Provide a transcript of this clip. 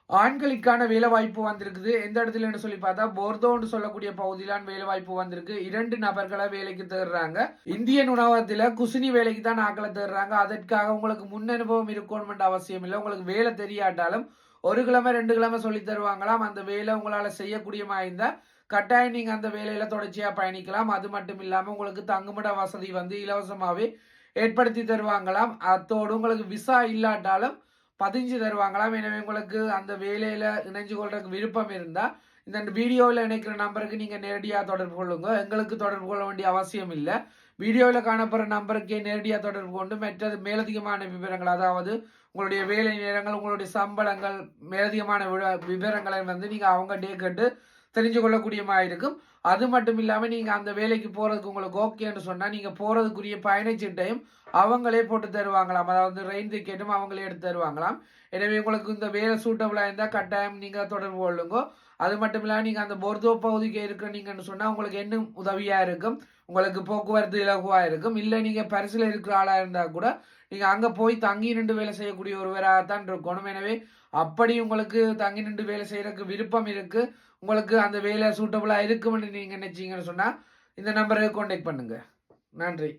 ஆண்களுக்கான வேலை வாய்ப்பு வந்திருக்குது. எந்த இடத்துலன்னு சொல்லி பார்த்தா, போர்தோன்னு சொல்லக்கூடிய பகுதியிலான வேலை வாய்ப்பு வந்திருக்கு. 2 நபர்கள வேலைக்கு தேடுறாங்க. இந்தியன் உணவகத்துல குசினி வேலைக்கு தான் ஆட்கள தேடுறாங்க. அதற்காக உங்களுக்கு முன் அனுபவம் இருக்கணும்ன்ற அவசியம் இல்ல. உங்களுக்கு வேலை தெரியாட்டாலும் 1 கிழமை, 2 கிழமை சொல்லி தருவாங்களாம். அந்த வேலை உங்களால செய்யக்கூடியமா இருந்தா, கட்டாயம் நீங்க அந்த வேலையில தொடர்ச்சியா பயணிக்கலாம். அது மட்டும் இல்லாம உங்களுக்கு தங்குமிட வசதி வந்து இலவசமாவே ஏற்படுத்தி தருவாங்களாம். அத்தோடு உங்களுக்கு விசா இல்லாட்டாலும் பதிஞ்சு தருவாங்களாம். எனவே உங்களுக்கு அந்த வேலையில இணைஞ்சு கொள்றதுக்கு விருப்பம் இருந்தா, இந்த வீடியோவில் இணைக்கிற நம்பருக்கு நீங்க நேரடியா தொடர்பு கொள்ளுங்க. எங்களுக்கு தொடர்பு கொள்ள வேண்டிய அவசியம் இல்ல. வீடியோவில் காணப்படுற நம்பருக்கே நேரடியா தொடர்பு கொண்டு மற்றது மேலதிகமான விவரங்கள், அதாவது உங்களுடைய வேலை நேரங்கள், உங்களுடைய சம்பளங்கள், மேலதிகமான விவரங்களை வந்து நீங்க அவங்ககிட்டயே கேட்டு தெரிஞ்சு கொள்ளக்கூடியமா இருக்கும். அது மட்டும் இல்லாம நீங்க அந்த வேலைக்கு போறதுக்கு உங்களுக்கு ஓகேன்னு சொன்னா, நீங்க போறதுக்குரிய பயணச்சீட்டையும் அவங்களே போட்டு தருவாங்களாம். அதாவது ரயில் டிக்கெட்டும் அவங்களே எடுத்து தருவாங்களாம். எனவே உங்களுக்கு இந்த வேலை சூட்டபிளா இருந்தா கட்டாயம் நீங்க தொடர்பு கொள்ளுங்க. அது மட்டும் இல்லாம நீங்க அந்த போர்தோ பகுதிக்கு இருக்கிறீங்கன்னு சொன்னா உங்களுக்கு இன்னும் உதவியா இருக்கும். உங்களுக்கு போக்குவரத்து இலகுவா இருக்கும். இல்ல நீங்க பரிசுல இருக்கிற ஆளா இருந்தா கூட நீங்க அங்க போய் தங்கி நின்று வேலை செய்யக்கூடிய ஒருவராகத்தான் இருக்கணும். எனவே அப்படி உங்களுக்கு தங்கி நின்று வேலை செய்யறதுக்கு விருப்பம் இருக்கு, உங்களுக்கு அந்த வேலை சூட்டபிளா இருக்கும்னு நீங்க நினைச்சீங்கன்னு சொன்னா இந்த நம்பருக்கு கான்டாக்ட் பண்ணுங்க. நன்றி.